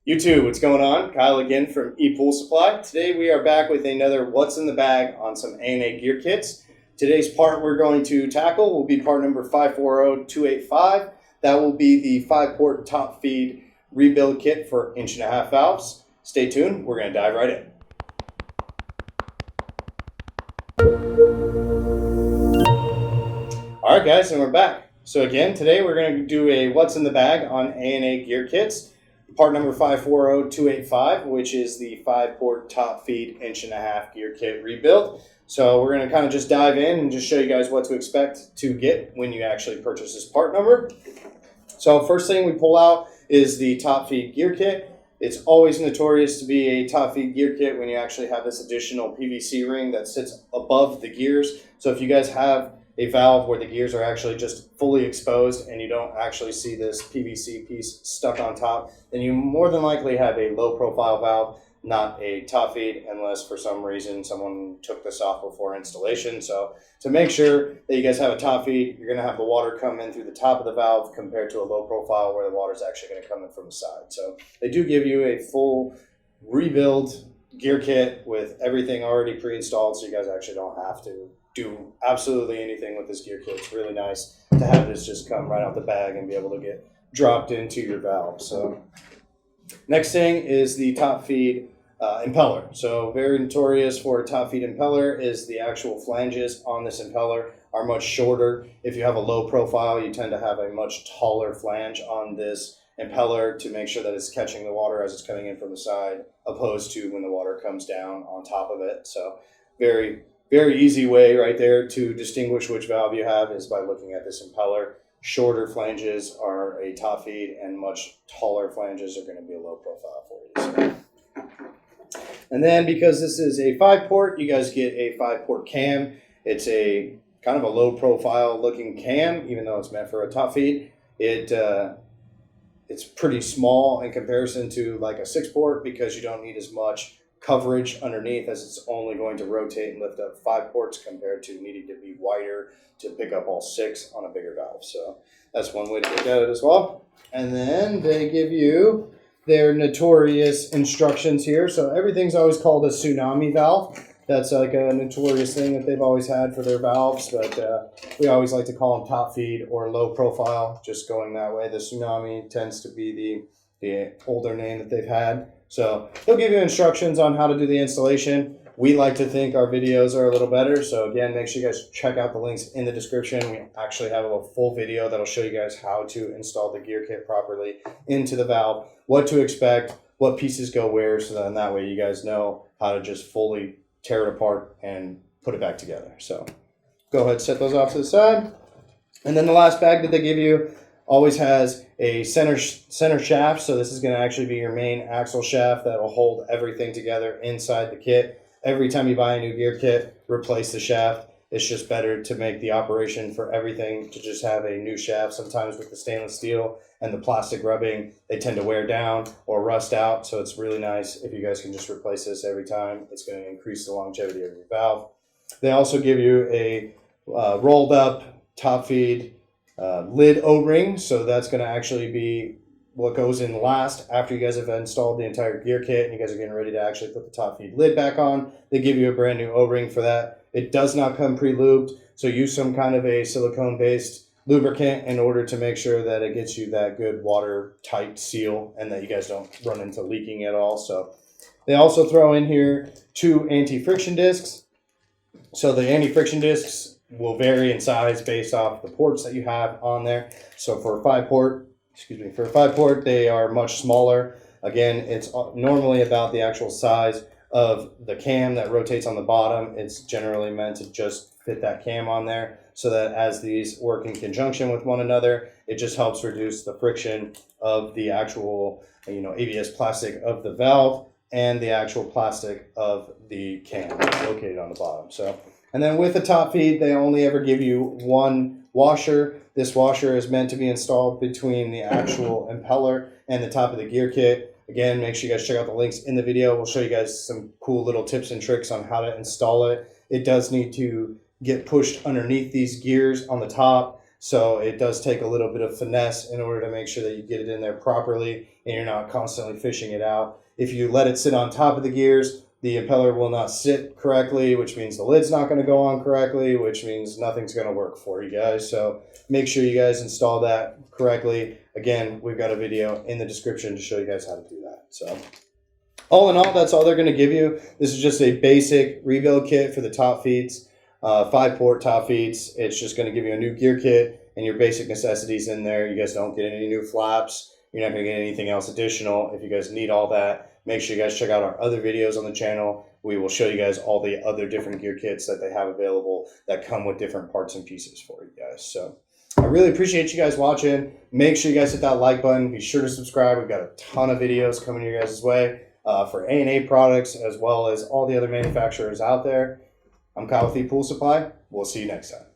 YouTube, what's going on? Kyle again from ePoolSupply. Today we are back with another What's in the Bag on some A&A gear kits. Today's part we're going to tackle will be part number 540285. That will be the 5-port top feed rebuild kit for 1.5" valves. Stay tuned, we're going to dive right in. Alright guys, and we're back. So again, today we're going to do a What's in the Bag on A&A gear kits. Part number 540285, which is the 5-port top feed 1.5" gear kit rebuild. So we're going to kind of just dive in and just show you guys what to expect to get when you actually purchase this part number. So first thing we pull out is the top feed gear kit. It's always notorious to be a top feed gear kit when you actually have this additional PVC ring that sits above the gears. So if you guys have a valve where the gears are actually just fully exposed and you don't actually see this PVC piece stuck on top, then you more than likely have a low profile valve, not a top feed, unless for some reason someone took this off before installation. So to make sure that you guys have a top feed, you're going to have the water come in through the top of the valve compared to a low profile where the water is actually going to come in from the side. So they do give you a full rebuild gear kit with everything already pre-installed, so you guys actually don't have to do absolutely anything with this gear kit. It's really nice to have this just come right out the bag and be able to get dropped into your valve. So next thing is the top feed impeller. So very notorious for a top feed impeller is the actual flanges on this impeller are much shorter. If you have a low profile, you tend to have a much taller flange on this impeller to make sure that it's catching the water as it's coming in from the side, opposed to when the water comes down on top of it. So very easy way right there to distinguish which valve you have is by looking at this impeller. Shorter flanges are a top feed and much taller flanges are going to be a low profile for you. So. And then because this is a 5-port, you guys get a 5-port cam. It's a kind of a low profile looking cam, even though it's meant for a top feed. It's pretty small in comparison to like a 6-port because you don't need as much coverage underneath, as it's only going to rotate and lift up 5 ports compared to needing to be wider to pick up all 6 on a bigger valve. So that's one way to look at it as well. And then they give you their notorious instructions here. So everything's always called a tsunami valve. That's like a notorious thing that they've always had for their valves, but we always like to call them top feed or low profile, just going that way. The tsunami tends to be the older name that they've had. So they'll give you instructions on how to do the installation. We like to think our videos are a little better. So again, make sure you guys check out the links in the description. We actually have a full video that'll show you guys how to install the gear kit properly into the valve, what to expect, what pieces go where, so then that way you guys know how to just fully tear it apart and put it back together. So go ahead, set those off to the side. And then the last bag that they give you always has a center shaft. So this is going to actually be your main axle shaft that will hold everything together inside the kit. Every time you buy a new gear kit, replace the shaft. It's just better to make the operation for everything to just have a new shaft. Sometimes with the stainless steel and the plastic rubbing, they tend to wear down or rust out. So it's really nice if you guys can just replace this every time. It's going to increase the longevity of your valve. They also give you a rolled up top feed lid O-ring. So that's going to actually be what goes in last after you guys have installed the entire gear kit and you guys are getting ready to actually put the top feed lid back on. They give you a brand new O-ring for that. It does not come pre-lubed, so use some kind of a silicone-based lubricant in order to make sure that it gets you that good watertight seal and that you guys don't run into leaking at all. So they also throw in here 2 anti-friction discs. So the anti-friction discs will vary in size based off the ports that you have on there. So for a 5-port, they are much smaller. Again, it's normally about the actual size of the cam that rotates on the bottom. It's generally meant to just fit that cam on there so that as these work in conjunction with one another, it just helps reduce the friction of the actual, ABS plastic of the valve and the actual plastic of the cam that's located on the bottom. So, and then with the top feed, they only ever give you 1 washer. This washer is meant to be installed between the actual impeller and the top of the gear kit. Again, make sure you guys check out the links in the video. We'll show you guys some cool little tips and tricks on how to install it. It does need to get pushed underneath these gears on the top. So it does take a little bit of finesse in order to make sure that you get it in there properly and you're not constantly fishing it out. If you let it sit on top of the gears, the impeller will not sit correctly, which means the lid's not going to go on correctly, which means nothing's going to work for you guys. So make sure you guys install that correctly. Again, we've got a video in the description to show you guys how to do that. So all in all, that's all they're going to give you. This is just a basic rebuild kit for the top feeds, 5-port top feeds. It's just going to give you a new gear kit and your basic necessities in there. You guys don't get any new flaps. You're not going to get anything else additional. If you guys need all that, make sure you guys check out our other videos on the channel. We will show you guys all the other different gear kits that they have available that come with different parts and pieces for you guys. So I really appreciate you guys watching. Make sure you guys hit that like button. Be sure to subscribe. We've got a ton of videos coming your guys' way for A&A products as well as all the other manufacturers out there. I'm Kyle with ePoolSupply. We'll see you next time.